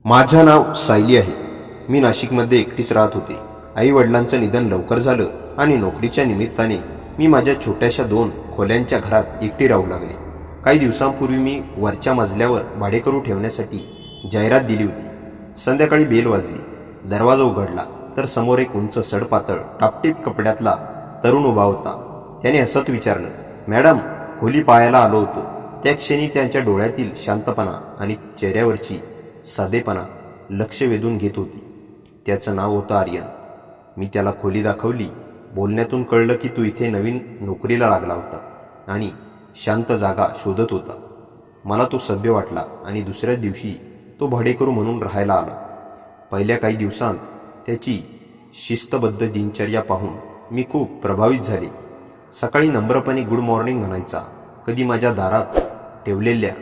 माझं नाव सायली आहे. मी नाशिकमध्ये एकटीच राहत होते. आई वडिलांचं निधन लवकर झालं आणि नोकरीच्या निमित्ताने मी माझ्या छोट्याशा 2 खोल्यांच्या घरात एकटी राहू लागले. काही दिवसांपूर्वी मी वरच्या मजल्यावर भाडेकरू ठेवण्यासाठी जाहिरात दिली होती. संध्याकाळी बेल वाजली. दरवाजा उघडला तर समोर एक उंच सडपातळ टापटीप कपड्यातला तरुण उभा होता. त्याने हसत विचारलं, मॅडम, खोली पाहायला आलो होतो. त्या क्षणी त्यांच्या डोळ्यातील शांतपणा आणि चेहऱ्यावरची साधेपणा लक्ष वेधून घेत होती. त्याचं नाव होतं आर्यन. मी त्याला खोली दाखवली. बोलण्यातून कळलं की तू इथे नवीन नोकरीला लागला होता आणि शांत जागा शोधत होता. मला तो सभ्य वाटला आणि दुसऱ्या दिवशी तो भाडेकरू म्हणून राहायला आला. पहिल्या काही दिवसांत त्याची शिस्तबद्ध दिनचर्या पाहून मी खूप प्रभावित झाले. सकाळी नम्रपणे गुड मॉर्निंग म्हणायचा. कधी माझ्या दारात ठेवलेल्या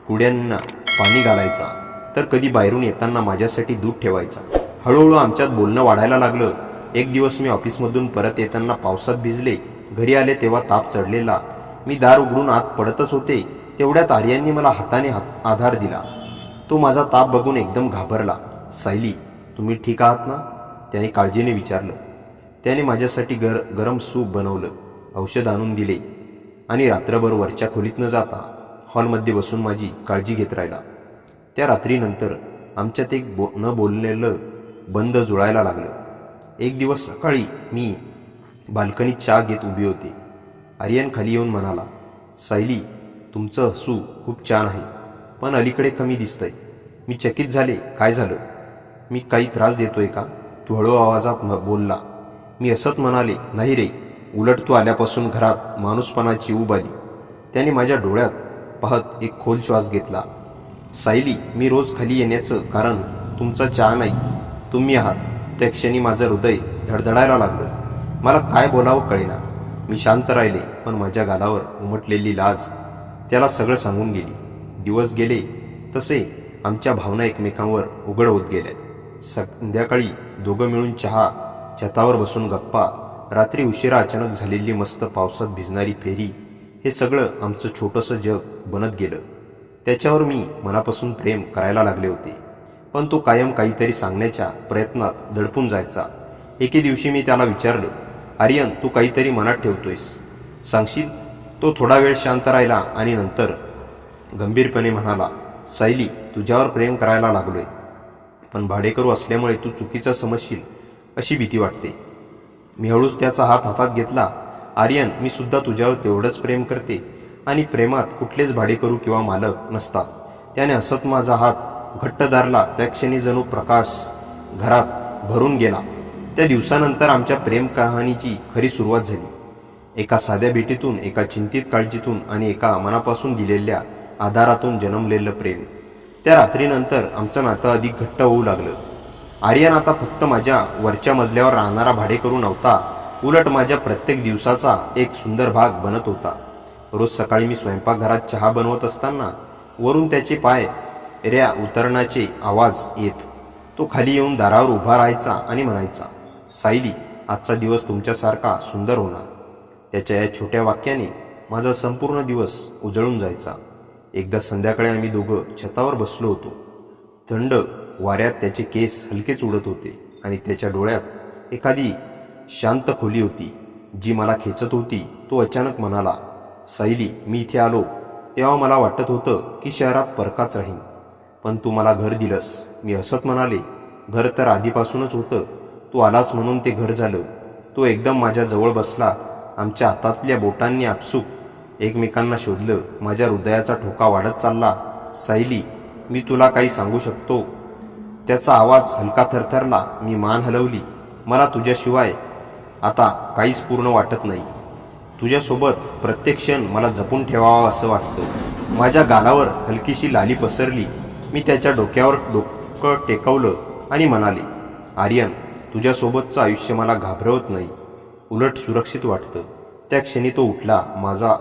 कुड्यांना पाणी घालायचा तर कधी बाहेरून येताना माझ्यासाठी दूध ठेवायचा. हळूहळू आमच्यात बोलणं वाढायला लागलं. एक दिवस मी ऑफिसमधून परत येताना पावसात भिजले. घरी आले तेव्हा ताप चढलेला. मी दार उघडून आत पडतच होते तेवढ्यात आर्यनने मला हाताने आधार दिला. तो माझा ताप बघून एकदम घाबरला. सायली, तुम्ही ठीक आहात ना? त्याने काळजीने विचारलं. त्याने माझ्यासाठी गरम सूप बनवलं, औषध आणून दिले आणि रात्रभर वरच्या खोलीत न जाता हॉलमध्ये बसून माझी काळजी घेत राहिला. त्या रात्रीनंतर आमच्यात एक न बोललेलं बंद जुळायला लागलं. एक दिवस सकाळी मी बाल्कनीत चहा घेत उभी होते. आर्यन खाली येऊन म्हणाला, सायली, तुमचं हसू खूप छान आहे, पण अलीकडे कमी दिसतंय. मी चकित झाले. काय झालं? मी काही त्रास देतोय का? तू हळू आवाजात बोलला. मी हसत म्हणाले, नाही रे, उलट तू आल्यापासून घरात माणूसपणाची ऊब आली. त्याने माझ्या डोळ्यात पाहत एक खोल श्वास घेतला. सायली, मी रोज खाली येण्याचं कारण तुमचा चहा नाही, तुम्ही आहात. त्या क्षणी माझं हृदय धडधडायला लागलं. मला काय बोलावं कळेना. मी शांत राहिले, पण माझ्या गालावर उमटलेली लाज त्याला सगळं सांगून गेली. दिवस गेले तसे आमच्या भावना एकमेकांवर उघड होत गेल्या. संध्याकाळी दोघं मिळून चहा, छतावर बसून गप्पा, रात्री उशिरा अचानक झालेली मस्त पावसात भिजणारी फेरी, हे सगळं आमचं छोटंसं जग बनत गेलं. त्याच्यावर मी मनापासून प्रेम करायला लागले होते, पण तो कायम काहीतरी सांगण्याच्या प्रयत्नात दडपून जायचा. एके दिवशी मी त्याला विचारलं, आर्यन, तू काहीतरी मनात ठेवतोयस, सांगशील? तो थोडा वेळ शांत राहिला आणि नंतर गंभीरपणे म्हणाला, सायली, तुझ्यावर प्रेम करायला लागलोय, पण भाडेकरू असल्यामुळे तू चुकीचं समजशील अशी भीती वाटते. मी हळूच त्याचा हात हातात घेतला. आर्यन, मी सुद्धा तुझ्यावर तेवढंच प्रेम करते आणि प्रेमात कुठलेच भाडेकरू किंवा मालक नसतात. त्याने हसत माझा हात घट्ट धरला. त्या क्षणी जणू प्रकाश घरात भरून गेला. त्या दिवसानंतर आमच्या प्रेम कहाणीची खरी सुरुवात झाली. एका साध्या भेटीतून, एका चिंतित काळजीतून आणि एका मनापासून दिलेल्या आधारातून जन्मलेलं प्रेम. त्या रात्रीनंतर आमचं नातं अधिक घट्ट होऊ लागलं. आर्यन आता फक्त माझ्या वरच्या मजल्यावर राहणारा भाडेकरू नव्हता, उलट माझ्या प्रत्येक दिवसाचा एक सुंदर भाग बनत होता. रोज सकाळी मी स्वयंपाकघरात चहा बनवत असताना वरून त्याचे पाय ऱ्या उतरण्याचे आवाज येत. तो खाली येऊन दारावर उभा राहायचा आणि म्हणायचा, सायली, आजचा दिवस तुमच्यासारखा सुंदर होणार. त्याच्या या छोट्या वाक्याने माझा संपूर्ण दिवस उजळून जायचा. एकदा संध्याकाळी आम्ही दोघं छतावर बसलो होतो. थंड वाऱ्यात त्याचे केस हलकेच उडत होते आणि त्याच्या डोळ्यात एखादी शांत खोली होती जी मला खेचत होती. तो अचानक म्हणाला, सायली, मी इथे आलो तेव्हा मला वाटत होतं की शहरात परकाच राहीन, पण तू मला घर दिलंस. मी हसत म्हणाले, घर तर आधीपासूनच होतं, तू आलास म्हणून ते घर झालं. तो एकदम माझ्या जवळ बसला. आमच्या हातातल्या बोटांनी आपसूक एकमेकांना शोधलं. माझ्या हृदयाचा ठोका वाढत चालला. सायली, मी तुला काही सांगू शकतो? त्याचा आवाज हलका थरथरला. मी मान हलवली. मला तुझ्याशिवाय आता काहीच पूर्ण वाटत नाही. तुझ्यासोबत प्रत्येक क्षण मला जपून ठेवावा असं वाटतं. माझ्या गालावर हलकीशी लाली पसरली. मी त्याच्या डोक्यावर डोकं टेकवलं आणि म्हणाले, आर्यन, तुझ्यासोबतचं आयुष्य मला घाबरवत नाही, उलट सुरक्षित वाटतं. त्या क्षणी तो उठला, माझा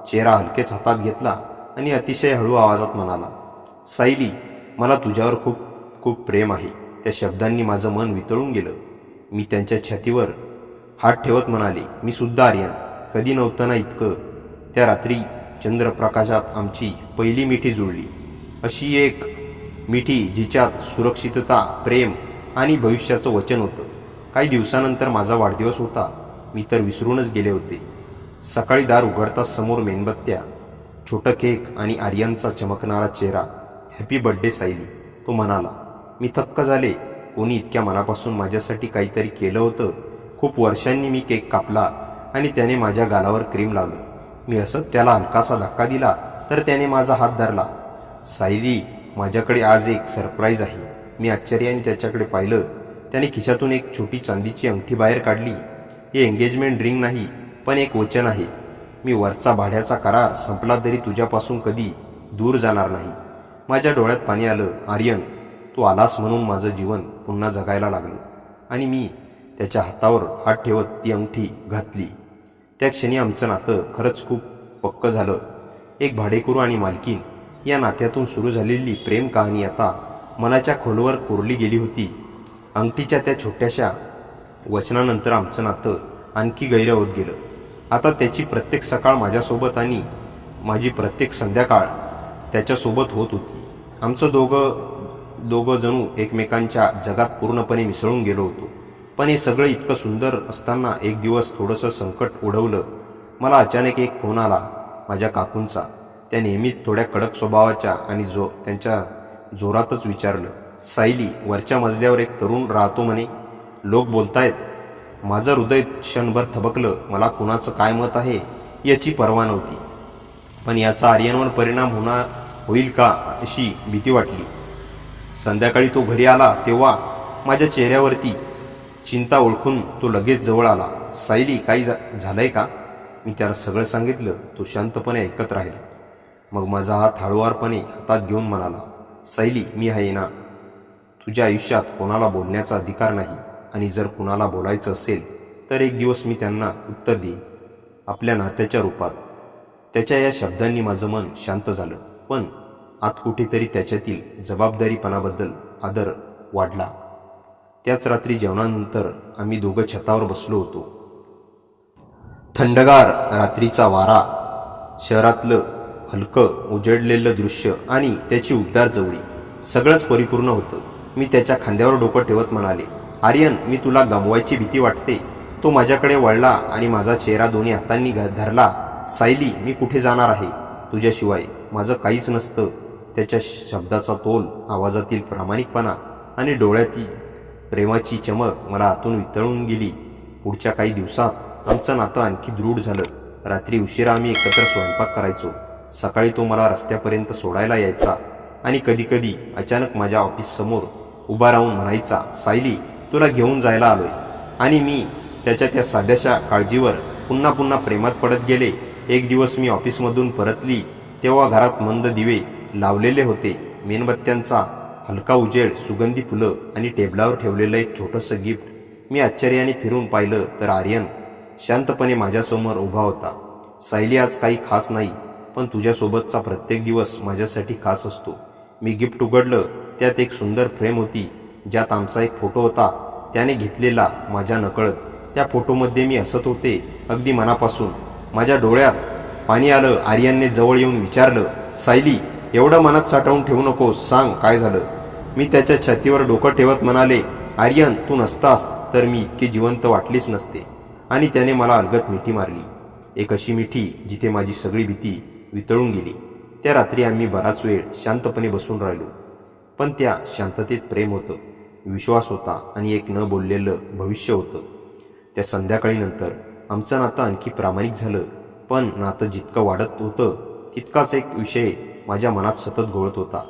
चेहरा हलकेच हातात घेतला आणि अतिशय हळू आवाजात म्हणाला, सायली, मला तुझ्यावर खूप खूप प्रेम आहे. त्या शब्दांनी माझं मन वितळून गेलं. मी त्यांच्या छातीवर हात ठेवत म्हणाले, मी सुद्धा आर्यन, कधी नव्हतं ना इतकं. त्या रात्री चंद्रप्रकाशात आमची पहिली मिठी जुळली. अशी एक मिठी जिच्यात सुरक्षितता, प्रेम आणि भविष्याचं वचन होतं. काही दिवसानंतर माझा वाढदिवस होता. मी तर विसरूनच गेले होते. सकाळी दार उघडताच समोर मेणबत्त्या, छोटं केक आणि आर्यनचा चमकणारा चेहरा. हॅपी बर्थडे सायली, तो म्हणाला. मी थक्क झाले. कोणी इतक्या मनापासून माझ्यासाठी काहीतरी केलं होतं. खूप वर्षांनी मी केक कापला आणि त्याने माझ्या गालावर क्रीम लावलं. मी असत त्याला हलकासा धक्का दिला तर त्याने माझा हात धरला. सायली, माझ्याकडे आज एक सरप्राईज आहे. मी आश्चर्याने त्याच्याकडे पाहिलं. त्याने खिशातून एक छोटी चांदीची अंगठी बाहेर काढली. हे एंगेजमेंट रिंग नाही, पण एक वचन आहे. मी वरचा भाड्याचा करार संपला तरी तुझ्यापासून कधी दूर जाणार नाही. माझ्या डोळ्यात पाणी आलं. आर्यन, तू आलास म्हणून माझं जीवन पुन्हा जगायला लागलं. आणि मी त्याच्या हातावर हात ठेवत ती अंगठी घातली. त्या क्षणी आमचं नातं खरंच खूप पक्क झालं. एक भाडेकरू आणि मालकीन या नात्यातून सुरू झालेली प्रेम कहाणी आता मनाच्या खोलवर कोरली गेली होती. अंगठीच्या त्या छोट्याशा वचनानंतर आमचं नातं आणखी गहिरं होत गेलं. आता त्याची प्रत्येक सकाळ माझ्यासोबत आणि माझी प्रत्येक संध्याकाळ त्याच्यासोबत होत होती. आमचं दोघं जणू एकमेकांच्या जगात पूर्णपणे मिसळून गेलो होतो. पण हे सगळं इतकं सुंदर असताना एक दिवस थोडंसं संकट ओढवलं. मला अचानक एक फोन आला माझ्या काकूंचा. त्या नेहमीच थोड्या कडक स्वभावाच्या आणि त्यांच्या जोरातच विचारलं, सायली, वरच्या मजल्यावर एक तरुण राहतो म्हणे, लोक बोलतायत. माझं हृदय क्षणभर थबकलं. मला कुणाचं काय मत आहे याची पर्वा नव्हती, पण याचा आर्यनवर परिणाम होईल का अशी भीती वाटली. संध्याकाळी तो घरी आला तेव्हा माझ्या चेहऱ्यावरती चिंता ओळखून तो लगेच जवळ आला. सायली, काही झालंय का? मी त्याला सगळं सांगितलं. तो शांतपणे ऐकत राहिला. मग माझा हात हळुवारपणे हातात घेऊन म्हणाला, सायली, मी आहे ना. तुझ्या आयुष्यात कोणाला बोलण्याचा अधिकार नाही, आणि जर कुणाला बोलायचं असेल तर एक दिवस मी त्यांना उत्तर देईन, आपल्या नात्याच्या रूपात. त्याच्या या शब्दांनी माझं मन शांत झालं, पण आत कुठेतरी त्याच्यातील जबाबदारीपणाबद्दल आदर वाढला. त्याच रात्री जेवणानंतर आम्ही दोघं छतावर बसलो होतो. थंडगार रात्रीचा वारा, शहरातलं हलकं उजळलेलं दृश्य आणि त्याची उबदार जवळी, सगळंच परिपूर्ण होतं. मी त्याच्या खांद्यावर डोकं ठेवत म्हणाले, आर्यन, मी तुला गमवायची भीती वाटते. तो माझ्याकडे वळला आणि माझा चेहरा दोन्ही हातांनी धरला. सायली, मी कुठे जाणार आहे तुझ्याशिवाय? माझं काहीच नसतं. त्याच्या शब्दाचा तोल, आवाजातील प्रामाणिकपणा आणि डोळ्यातील प्रेमाची चमक मला आतून वितळून गेली. पुढच्या काही दिवसात आमचं नातं आणखी दृढ झालं. रात्री उशिरा आम्ही एकत्र स्वयंपाक करायचो. सकाळी तो मला रस्त्यापर्यंत सोडायला यायचा आणि कधीकधी अचानक माझ्या ऑफिससमोर उभा राहून म्हणायचा, सायली, तुला घेऊन जायला आलोय. आणि मी त्याच्या त्या साध्याशा काळजीवर पुन्हा पुन्हा प्रेमात पडत गेले. एक दिवस मी ऑफिसमधून परतली तेव्हा घरात मंद दिवे लावलेले होते. मेणबत्त्यांचा हलका उजेड, सुगंधी फुलं आणि टेबलावर ठेवलेलं एक छोटंसं गिफ्ट. मी आश्चर्याने फिरून पाहिलं तर आर्यन शांतपणे माझ्यासमोर उभा होता. सायली, आज काही खास नाही, पण तुझ्यासोबतचा प्रत्येक दिवस माझ्यासाठी खास असतो. मी गिफ्ट उघडलं. त्यात एक सुंदर फ्रेम होती ज्यात आमचा एक फोटो होता, त्याने घेतलेला माझ्या नकळत. त्या फोटोमध्ये मी हसत होते, अगदी मनापासून. माझ्या डोळ्यात पाणी आलं. आर्यनने जवळ येऊन विचारलं, सायली, एवढं मनात साठवून ठेवू नकोस, सांग काय झालं. मी त्याच्या छातीवर डोकं ठेवत म्हणाले, आर्यन, तू नसतास तर मी इतकी जिवंत वाटलीच नसते. आणि त्याने मला अलगद मिठी मारली, एक अशी मिठी जिथे माझी सगळी भीती वितळून गेली. त्या रात्री आम्ही बराच वेळ शांतपणे बसून राहिलो, पण त्या शांततेत प्रेम होतं, विश्वास होता आणि एक न बोललेलं भविष्य होतं. त्या संध्याकाळी नंतर आमचं नातं आणखी प्रामाणिक झालं. पण नातं जितकं वाढत होतं तितकाच एक विषय माझ्या मनात सतत घोळत होता.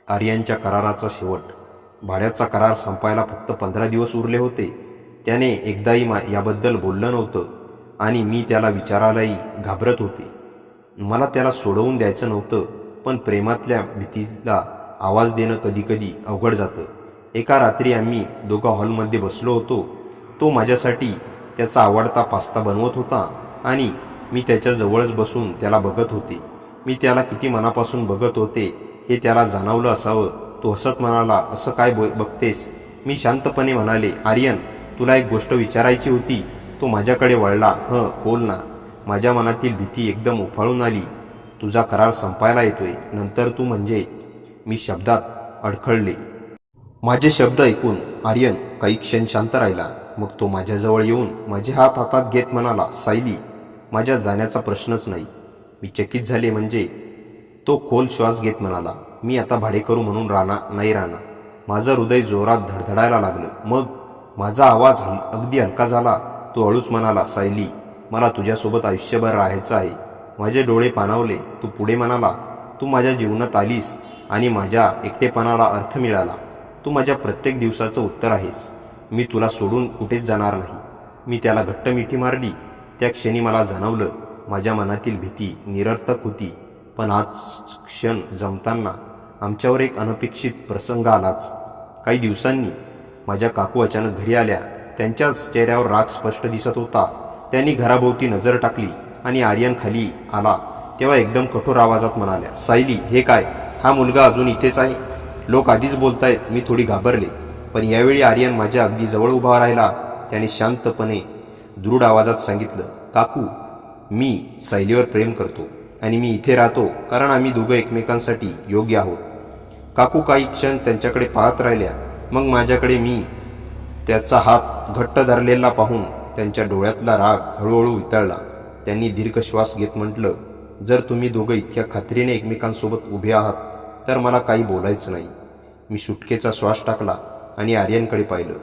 आर्यनच्या कराराचा शेवट. भाड्याचा करार संपायला फक्त 15 दिवस उरले होते. त्याने एकदाही याबद्दल बोललं नव्हतं आणि मी त्याला विचारायलाही घाबरत होते. मला त्याला सोडवून द्यायचं नव्हतं, पण प्रेमातल्या भीतीला आवाज देणं कधीकधी अवघड जातं. एका रात्री आम्ही दोघं हॉलमध्ये बसलो होतो. तो माझ्यासाठी त्याचा आवडता पास्ता बनवत होता आणि मी त्याच्या जवळच बसून त्याला बघत होते. मी त्याला किती मनापासून बघत होते हे त्याला जाणवलं असावं. तो हसत म्हणाला, असं काय बघतेस? मी शांतपणे म्हणाले, आर्यन, तुला एक गोष्ट विचारायची होती. तो माझ्याकडे वळला. बोल ना. माझ्या मनातील भीती एकदम उफाळून आली. तुझा करार संपायला येतोय, नंतर तू म्हणजे. मी शब्दात अडखळले. माझे शब्द ऐकून आर्यन काही क्षण शांत राहिला. मग तो माझ्याजवळ येऊन माझे हात हातात घेत म्हणाला, सायली, माझ्या जाण्याचा प्रश्नच नाही. मी चकित झाले. म्हणजे तो खोल श्वास घेत म्हणाला, मी आता भाडेकरू म्हणून नाही राहणार. माझं हृदय जोरात धडधडायला लागलं. मग माझा आवाज अगदी हलका झाला. तो हळूच म्हणाला, सायली, मला तुझ्यासोबत आयुष्यभर राहायचं आहे. माझे डोळे पाणावले. तो पुढे म्हणाला, तू माझ्या जीवनात आलीस आणि माझ्या एकटेपणाला अर्थ मिळाला. तू माझ्या प्रत्येक दिवसाचं उत्तर आहेस. मी तुला सोडून कुठेच जाणार नाही. मी त्याला घट्ट मिठी मारली. त्या क्षणी मला जाणवलं, माझ्या मनातील भीती निरर्थक होती. पण आज क्षण जमताना आमच्यावर एक अनपेक्षित प्रसंग आलाच. काही दिवसांनी माझ्या काकू अचानक घरी आल्या. त्यांच्याच चेहऱ्यावर राग स्पष्ट दिसत होता. त्यांनी घराभोवती नजर टाकली आणि आर्यन खाली आला तेव्हा एकदम कठोर आवाजात म्हणाल्या, सायली, हे काय? हा मुलगा अजून इथेच आहे? लोक आधीच बोलतायत. मी थोडी घाबरले. पण यावेळी आर्यन माझ्या अगदी जवळ उभा राहिला. त्याने शांतपणे दृढ आवाजात सांगितलं, काकू, मी सायलीवर प्रेम करतो आणि मी इथे राहतो कारण आम्ही दोघं एकमेकांसाठी योग्य आहोत. काकू काही क्षण त्यांच्याकडे पाहत राहिल्या. मग माझ्याकडे. मी त्याचा हात घट्ट धरलेला पाहून त्यांच्या डोळ्यातला राग हळूहळू वितळला. त्यांनी दीर्घ श्वास घेत म्हटलं, जर तुम्ही दोघं इतक्या खात्रीने एकमेकांसोबत उभे आहात तर मला काही बोलायचं नाही. मी सुटकेचा श्वास टाकला आणि आर्यनकडे पाहिलं.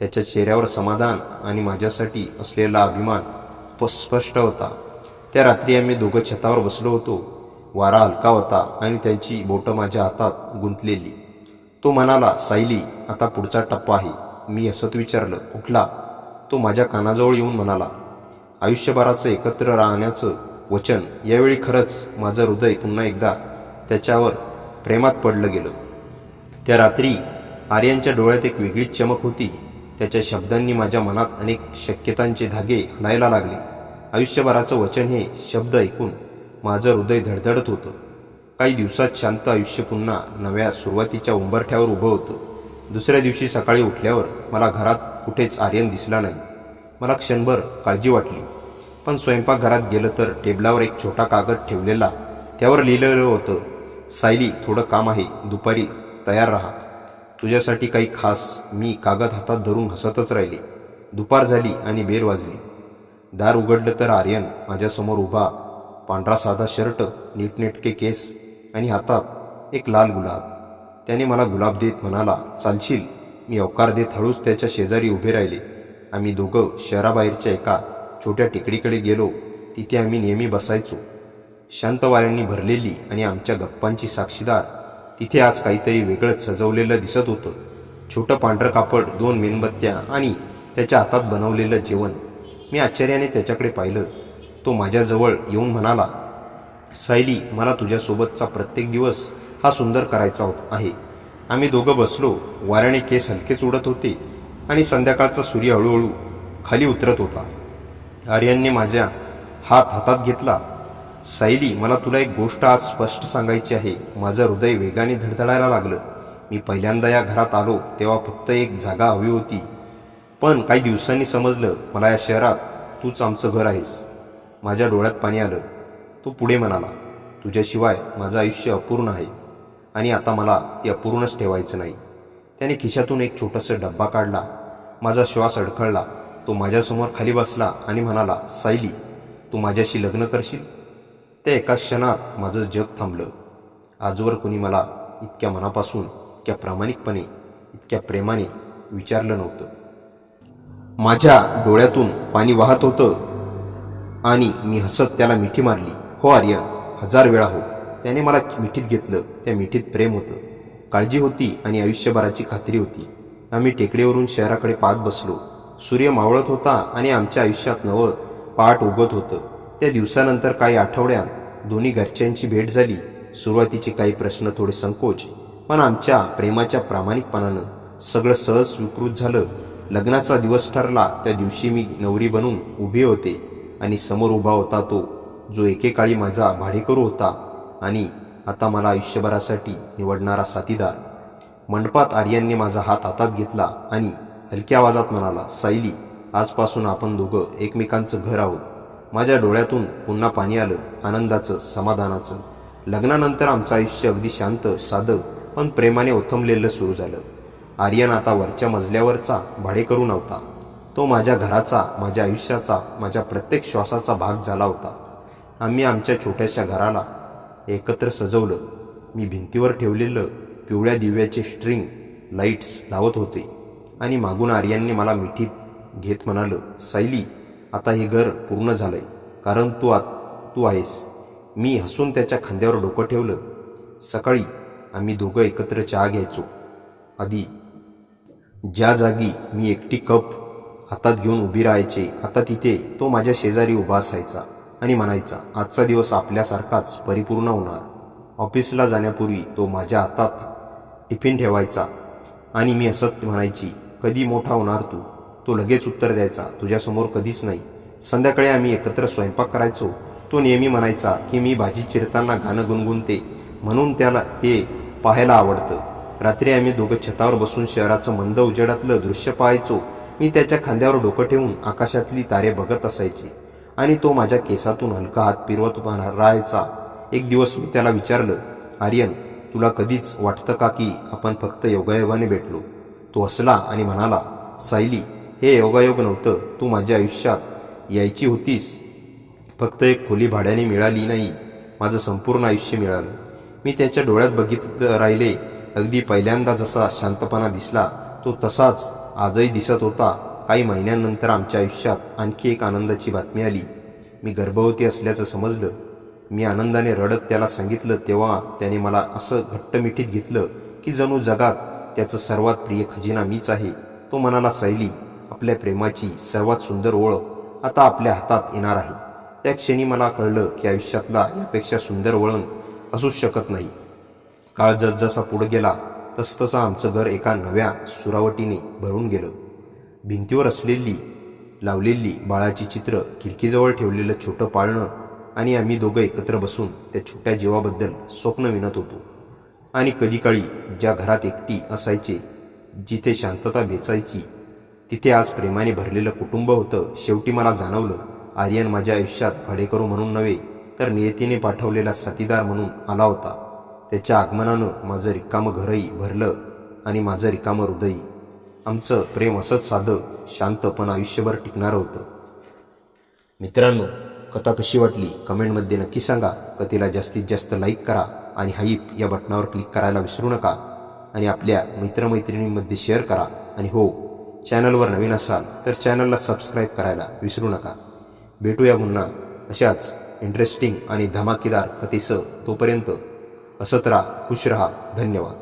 त्याच्या चेहऱ्यावर समाधान आणि माझ्यासाठी असलेला अभिमान स्पष्ट होता. त्या रात्री आम्ही दोघं छतावर बसलो होतो. वारा हलका होता आणि त्याची बोटं माझ्या हातात गुंतलेली. तो म्हणाला, सायली, आता पुढचा टप्पा आहे. मी हसत विचारलं, कुठला? तो माझ्या कानाजवळ येऊन म्हणाला, आयुष्यभराचं एकत्र राहण्याचं वचन. यावेळी खरंच माझं हृदय पुन्हा एकदा त्याच्यावर प्रेमात पडलं गेलं. त्या रात्री आर्यनच्या डोळ्यात एक वेगळीच चमक होती. त्याच्या शब्दांनी माझ्या मनात अनेक शक्यतांचे धागे हलायला लागले. आयुष्यभराचं वचन हे शब्द ऐकून माझं हृदय धडधडत होतं. काही दिवसात शांत आयुष्य पुन्हा नव्या सुरुवातीच्या उंबरठ्यावर उभं होतं. दुसऱ्या दिवशी सकाळी उठल्यावर मला घरात कुठेच आर्यन दिसला नाही. मला क्षणभर काळजी वाटली. पण स्वयंपाकघरात गेलं तर टेबलावर एक छोटा कागद ठेवलेला. त्यावर लिहिलेलं होतं, सायली, थोडं काम आहे, दुपारी तयार राहा, तुझ्यासाठी काही खास. मी कागद हातात धरून हसतच राहिले. दुपार झाली आणि बेल वाजली. दार उघडलं तर आर्यन माझ्यासमोर उभा. पांढरा साधा शर्ट, नीटनेटके केस आणि हातात एक लाल गुलाब. त्याने मला गुलाब देत म्हणाला, चालशील? मी होकार देत हळूच त्याच्या शेजारी उभे राहिले. आम्ही दोघं शहराबाहेरच्या एका छोट्या टेकडीकडे गेलो. तिथे आम्ही नेहमी बसायचो. शांत वाऱ्यांनी भरलेली आणि आमच्या गप्पांची साक्षीदार. तिथे आज काहीतरी वेगळंच सजवलेलं दिसत होतं. छोटं पांढरं कापड, 2 मेणबत्त्या आणि त्याच्या हातात बनवलेलं जेवण. मी आश्चर्याने त्याच्याकडे पाहिलं. तो माझ्याजवळ येऊन म्हणाला, सायली, मला तुझ्यासोबतचा प्रत्येक दिवस हा सुंदर करायचा आहे. आम्ही दोघं बसलो. वाऱ्याने केस हलकेच उडत होते आणि संध्याकाळचा सूर्य हळूहळू खाली उतरत होता. आर्यनने माझ्या हात हातात घेतला. सायली, मला तुला एक गोष्ट आज स्पष्ट सांगायची आहे. माझं हृदय वेगाने धडधडायला लागलं. मी पहिल्यांदा या घरात आलो तेव्हा फक्त एक जागा हवी होती. पण काही दिवसांनी समजलं, मला या शहरात तूच आमचं घर आहेस. माझ्या डोळ्यात पाणी आलं. तो पुढे म्हणाला, तुझ्याशिवाय माझं आयुष्य अपूर्ण आहे आणि आता मला ते अपूर्णच ठेवायचं नाही. त्याने खिशातून एक छोटासा डब्बा काढला. माझा श्वास अडखळला. तो माझ्यासमोर खाली बसला आणि म्हणाला, सायली, तू माझ्याशी लग्न करशील? त्या एका क्षणात माझं जग थांबलं. आजवर कुणी मला इतक्या मनापासून, इतक्या प्रामाणिकपणे, इतक्या प्रेमाने विचारलं नव्हतं. माझ्या डोळ्यातून पाणी वाहत होतं आणि मी हसत त्याला मिठी मारली. हो आर्यन, 1000 वेळा हो. त्याने मला मिठीत घेतलं. त्या मिठीत प्रेम होतं, काळजी होती आणि आयुष्यभराची खात्री होती. आम्ही टेकडीवरून शहराकडे पाहत बसलो. सूर्य मावळत होता आणि आमच्या आयुष्यात नवं पहाट उगत होतं. त्या दिवसानंतर काही आठवड्यात दोन्ही घरच्यांची भेट झाली. सुरुवातीचे काही प्रश्न, थोडे संकोच, पण आमच्या प्रेमाच्या प्रामाणिकपणानं सगळं सहज स्वीकृत झालं. लग्नाचा दिवस ठरला. त्या दिवशी मी नवरी बनून उभे होते आणि समोर उभा होता तो, जो एकेकाळी माझा भाडेकरू होता आणि आता मला आयुष्यभरासाठी निवडणारा साथीदार. मंडपात आर्यनने माझा हात हातात घेतला आणि हलक्या आवाजात म्हणाला, सायली, आजपासून आपण दोघं एकमेकांचं घर आहोत. माझ्या डोळ्यातून पुन्हा पाणी आलं, आनंदाचं, समाधानाचं. लग्नानंतर आमचं आयुष्य अगदी शांत, साधं पण प्रेमाने ओथंबलेलं सुरू झालं. आर्यन आता वरच्या मजल्यावरचा भाडेकरू नव्हता. तो माझ्या घराचा, माझ्या आयुष्याचा, माझ्या प्रत्येक श्वासाचा भाग झाला होता. आम्ही आमच्या छोट्याशा घराला एकत्र सजवलं. मी भिंतीवर ठेवलेलं पिवळ्या दिव्याचे स्ट्रिंग लाईट्स लावत होते आणि मागून आर्यनने मला मिठीत घेत म्हणालं, सायली, आता हे घर पूर्ण झालंय, कारण तू आहेस. मी हसून त्याच्या खांद्यावर डोकं ठेवलं. सकाळी आम्ही दोघं एकत्र चहा घ्यायचो. आधी ज्या जागी मी एकटी कप हातात घेऊन उभी राहायचे, आता तिथे तो माझ्या शेजारी उभा असायचा आणि म्हणायचा, आजचा दिवस आपल्यासारखाच परिपूर्ण होणार. ऑफिसला जाण्यापूर्वी तो माझ्या हातात टिफिन ठेवायचा आणि मी हसत म्हणायची, कधी मोठा होणार तू? तो लगेच उत्तर द्यायचा, तुझ्यासमोर कधीच नाही. संध्याकाळी आम्ही एकत्र स्वयंपाक करायचो. तो नेहमी म्हणायचा की मी भाजी चिरताना गाणं गुणगुणते म्हणून त्याला ते पाहायला आवडतं. रात्री आम्ही दोघं छतावर बसून शहराचं मंद उजेडातलं दृश्य पाहायचो. मी त्याच्या खांद्यावर डोकं ठेवून आकाशातली तारे बघत असायचे आणि तो माझ्या केसातून हलका हात फिरवत राहायचा. एक दिवस मी त्याला विचारलं, आर्यन, तुला कधीच वाटतं का की आपण फक्त योगायोगाने भेटलो? तो हसला आणि म्हणाला, सायली, हे योगायोग नव्हतं. तू माझ्या आयुष्यात यायची होतीस. फक्त एक खोली भाड्याने मिळाली नाही, माझं संपूर्ण आयुष्य मिळालं. मी त्याच्या डोळ्यात बघित राहिले. अगदी पहिल्यांदा जसा शांतपणा दिसला तो तसाच आजही दिसत होता. काही महिन्यांनंतर आमच्या आयुष्यात आणखी एक आनंदाची बातमी आली. मी गर्भवती असल्याचं समजलं. मी आनंदाने रडत त्याला सांगितलं तेव्हा त्याने मला असं घट्ट मिठीत घेतलं की जणू जगात त्याचं सर्वात प्रिय खजिना मीच आहे. तो म्हणाला, सायली, आपल्या प्रेमाची सर्वात सुंदर ओळख आता आपल्या हातात येणार आहे. त्या क्षणी मला कळलं की आयुष्यातला यापेक्षा सुंदर वळण असूच शकत नाही. काळ जसजसा पुढे गेला तसतसं आमचं घर एका नव्या सुरावटीने भरून गेलं. भिंतीवर असलेली लावलेली बाळाची चित्र, खिडकीजवळ ठेवलेलं छोटं पाळणं आणि आम्ही दोघं एकत्र बसून त्या छोट्या जीवाबद्दल स्वप्न विणत होतो. आणि कधीकाळी ज्या घरात एकटी असायचे, जिथे शांतता बेचायची, तिथे आज प्रेमाने भरलेलं कुटुंब होतं. शेवटी मला जाणवलं, आर्यन माझ्या आयुष्यात भाडेकरू म्हणून नव्हे तर नियतीने पाठवलेला साथीदार म्हणून आला होता. त्याच्या आगमनानं माझं रिकामं घरही भरलं आणि माझं रिकामं हृदयही. आमचं प्रेम असंच साधं, शांत पण आयुष्यभर टिकणारं होतं. मित्रांनो, कथा कशी वाटली कमेंटमध्ये नक्की सांगा. कथेला जास्तीत जास्त लाईक करा आणि हाईप या बटनावर क्लिक करायला विसरू नका आणि आपल्या मित्रमैत्रिणींमध्ये शेअर करा. आणि हो, चॅनलवर नवीन असाल तर चॅनलला सबस्क्राईब करायला विसरू नका. भेटूया पुन्हा अशाच इंटरेस्टिंग आणि धमाकेदार कथेसह. तोपर्यंत हसत राहा, खुश रहा. धन्यवाद.